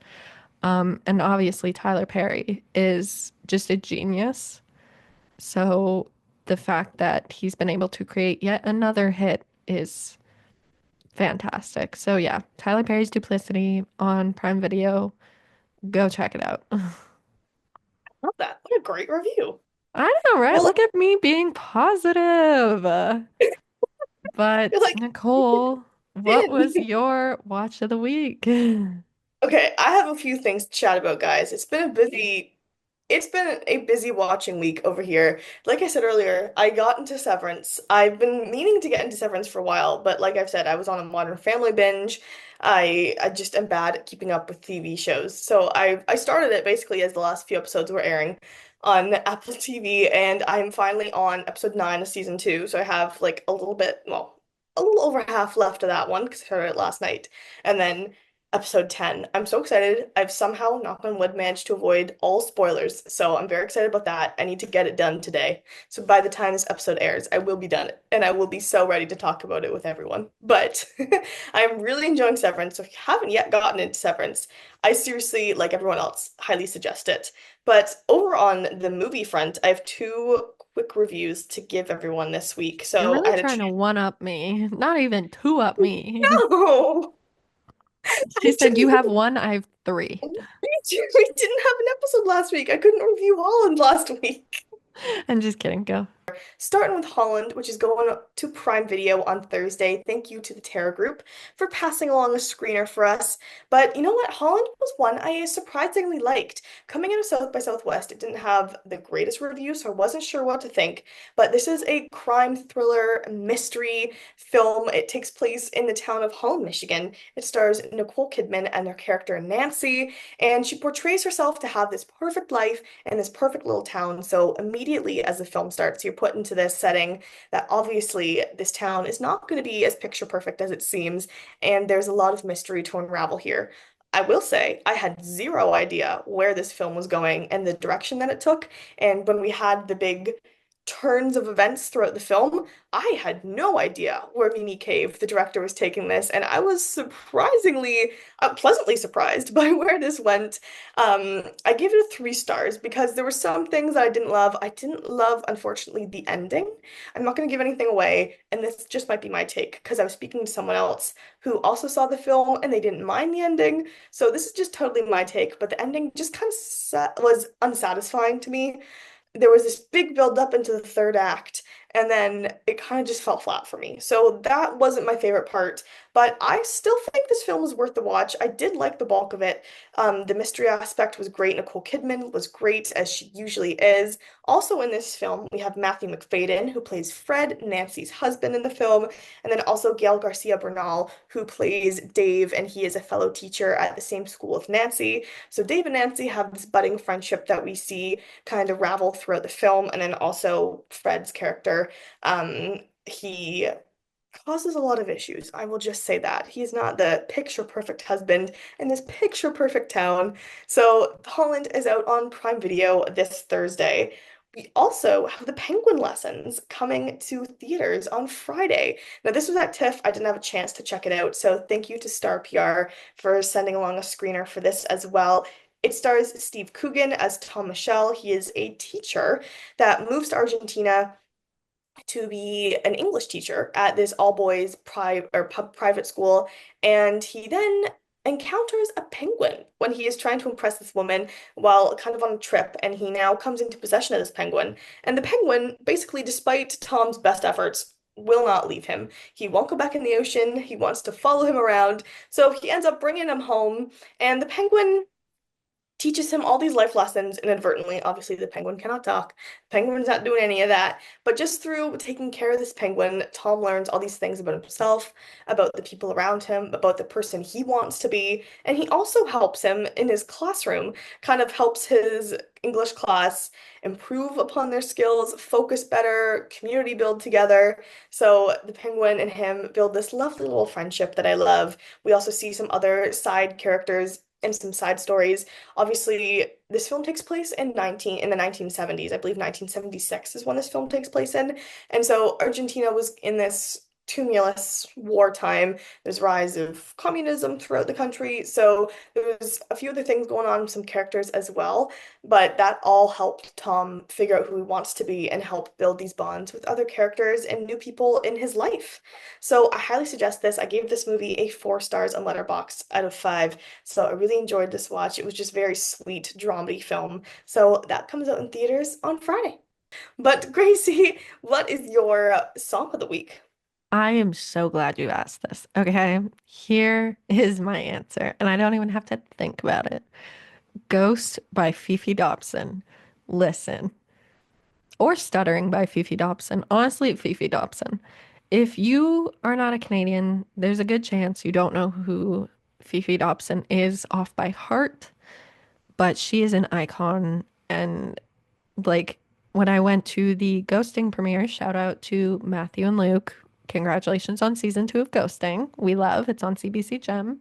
And obviously, Tyler Perry is just a genius. So the fact that he's been able to create yet another hit is fantastic. So yeah, Tyler Perry's Duplicity on Prime Video. Go check it out. Love that. What a great review. I know, right? Well, Look at me being positive. you're But like, Nicole, what was in. your watch of the week? Okay, I have a few things to chat about, guys. It's been a busy watching week over here. Like I said earlier, I got into Severance. I've been meaning to get into Severance for a while, but like I've said, I was on a Modern Family binge. I just am bad at keeping up with TV shows. So I started it basically as the last few episodes were airing on Apple TV, and I'm finally on episode 9 of season 2. So I have like a little over half left of that one because I started it last night. And then episode 10. I'm so excited. I've somehow, knock on wood, managed to avoid all spoilers. So I'm very excited about that. I need to get it done today. So by the time this episode airs, I will be done and I will be so ready to talk about it with everyone. But I'm really enjoying Severance. So if you haven't yet gotten into Severance, I seriously, like everyone else, highly suggest it. But over on the movie front, I have two quick reviews to give everyone this week. You're So I really had a trying to chance. one up me, not even two up me. No, She I said, you didn't. have one, I have three. We didn't have an episode last week. I couldn't review Holland last week. I'm just kidding, go. Starting with Holland, which is going to Prime Video on Thursday. Thank you to the Terra Group for passing along a screener for us. But you know what? Holland was one I surprisingly liked. Coming out of South by Southwest, it didn't have the greatest reviews, so I wasn't sure what to think. But this is a crime thriller mystery film. It takes place in the town of Holland, Michigan. It stars Nicole Kidman and their character Nancy, and she portrays herself to have this perfect life in this perfect little town. So immediately as the film starts, you're put into this setting that obviously this town is not going to be as picture perfect as it seems, and there's a lot of mystery to unravel here. I will say I had zero idea where this film was going and the direction that it took. And when we had the big turns of events throughout the film, I had no idea where Mimi Cave, the director, was taking this, and I was surprisingly, pleasantly surprised by where this went. I gave it a 3 stars because there were some things that I didn't love. I didn't love, unfortunately, the ending. I'm not going to give anything away, and this just might be my take because I was speaking to someone else who also saw the film and they didn't mind the ending. So this is just totally my take, but the ending just kind of was unsatisfying to me. There was this big build up into the third act, and then it kind of just fell flat for me. So that wasn't my favorite part, but I still think this film was worth the watch. I did like the bulk of it. The mystery aspect was great. Nicole Kidman was great, as she usually is. Also in this film, we have Matthew McFadyen, who plays Fred, Nancy's husband in the film, and then also Gael Garcia Bernal, who plays Dave, and he is a fellow teacher at the same school as Nancy. So Dave and Nancy have this budding friendship that we see kind of ravel throughout the film. And then also Fred's character, he causes a lot of issues. I will just say that. He's not the picture perfect husband in this picture perfect town. So Holland is out on Prime Video this Thursday. We also have the Penguin lessons coming to theaters on Friday. Now, this was at TIFF. I didn't have a chance to check it out, so thank you to Star PR for sending along a screener for this as well. It stars Steve Coogan as Tom Michel. He is a teacher that moves to Argentina to be an English teacher at this all boys private school, and he then encounters a penguin when he is trying to impress this woman while kind of on a trip, and he now comes into possession of this penguin. And the penguin, basically, despite Tom's best efforts, will not leave him. He won't go back in the ocean. He wants to follow him around. So he ends up bringing him home, and the penguin teaches him all these life lessons inadvertently. Obviously, the penguin cannot talk. Penguin's not doing any of that. But just through taking care of this penguin, Tom learns all these things about himself, about the people around him, about the person he wants to be. And he also helps him in his classroom, kind of helps his English class improve upon their skills, focus better, community build together. So the penguin and him build this lovely little friendship that I love. We also see some other side characters and some side stories. Obviously, this film takes place in the 1970s. I believe 1976 is when this film takes place in. And so Argentina was in this tumultuous wartime. There's rise of communism throughout the country. So there was a few other things going on, some characters as well, but that all helped Tom figure out who he wants to be and help build these bonds with other characters and new people in his life. So I highly suggest this. I gave this movie a 4 stars on Letterboxd out of 5. So I really enjoyed this watch. It was just very sweet, dramedy film. So that comes out in theaters on Friday. But Gracie, what is your song of the week? I am so glad you asked this. Okay, here is my answer, and I don't even have to think about it. Ghost by Fifi Dobson. Listen, or Stuttering by Fifi Dobson. Honestly, Fifi Dobson. If you are not a Canadian, there's a good chance you don't know who Fifi Dobson is off by heart, but she is an icon. And like when I went to the Ghosting premiere, shout out to Matthew and Luke. Congratulations on season 2 of Ghosting. We love it's on CBC Gem.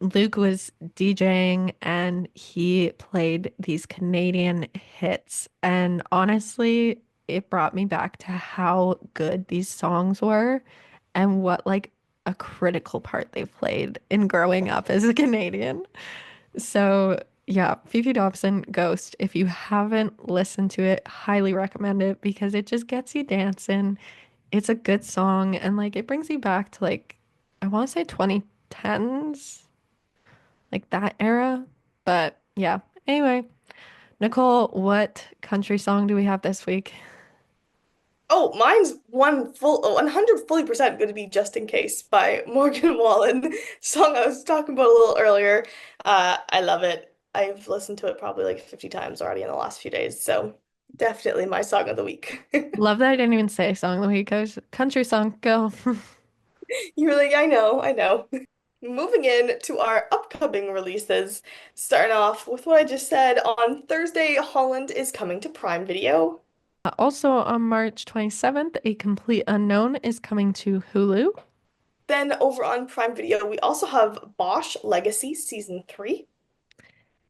Luke was DJing and he played these Canadian hits. And honestly, it brought me back to how good these songs were and what like a critical part they played in growing up as a Canadian. So yeah, Fifi Dobson, Ghost. If you haven't listened to it, highly recommend it because it just gets you dancing. It's a good song and like it brings you back to like I want to say 2010s, like that era. But yeah. Anyway, Nicole, what country song do we have this week? Oh, mine's 100 fully percent going to be Just in Case by Morgan Wallen. Song I was talking about a little earlier. I love it. I've listened to it probably like 50 times already in the last few days. So definitely my song of the week. Love that I didn't even say song of the week. I was country song, go. You're like, I know. Moving in to our upcoming releases, starting off with what I just said. On Thursday, Holland is coming to Prime Video. Also on March 27th, A Complete Unknown is coming to Hulu. Then over on Prime Video, we also have Bosch Legacy Season 3.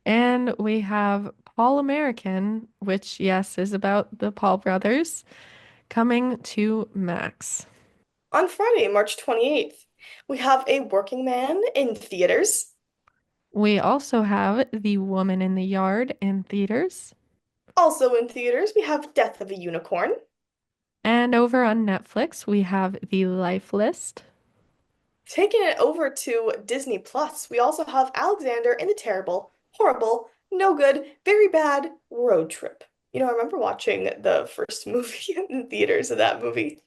And we have All American, which, yes, is about the Paul brothers, coming to Max. On Friday, March 28th, we have A Working Man in theaters. We also have The Woman in the Yard in theaters. Also in theaters, we have Death of a Unicorn. And over on Netflix, we have The Life List. Taking it over to Disney Plus, we also have Alexander and the Terrible, Horrible, No Good, Very Bad Road Trip. I remember watching the first movie in theaters of that movie.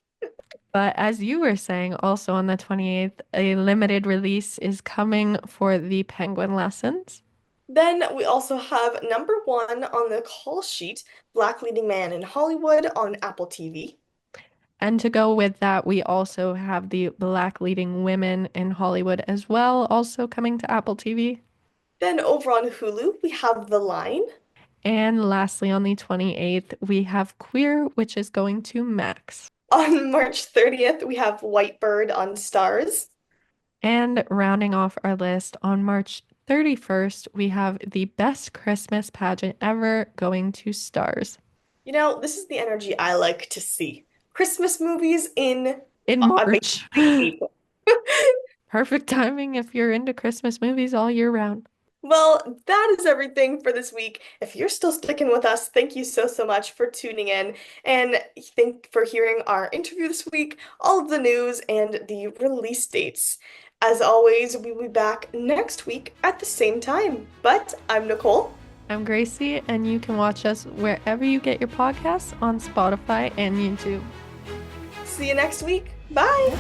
But as you were saying, also on the 28th, a limited release is coming for the Penguin Lessons. Then we also have number one on the call sheet, Black Leading Man in Hollywood on Apple TV. And to go with that, we also have the Black Leading Women in Hollywood as well, also coming to Apple TV. Then over on Hulu, we have The Line. And lastly, on the 28th, we have Queer, which is going to Max. On March 30th, we have White Bird on Stars. And rounding off our list, on March 31st, we have the Best Christmas Pageant Ever going to Stars. This is the energy I like to see. Christmas movies in March. April. Perfect timing if you're into Christmas movies all year round. Well, that is everything for this week. If you're still sticking with us, thank you so, so much for tuning in and thank for hearing our interview this week, all of the news, and the release dates. As always, we'll be back next week at the same time. But I'm Nicole. I'm Gracie, and you can watch us wherever you get your podcasts on Spotify and YouTube. See you next week. Bye.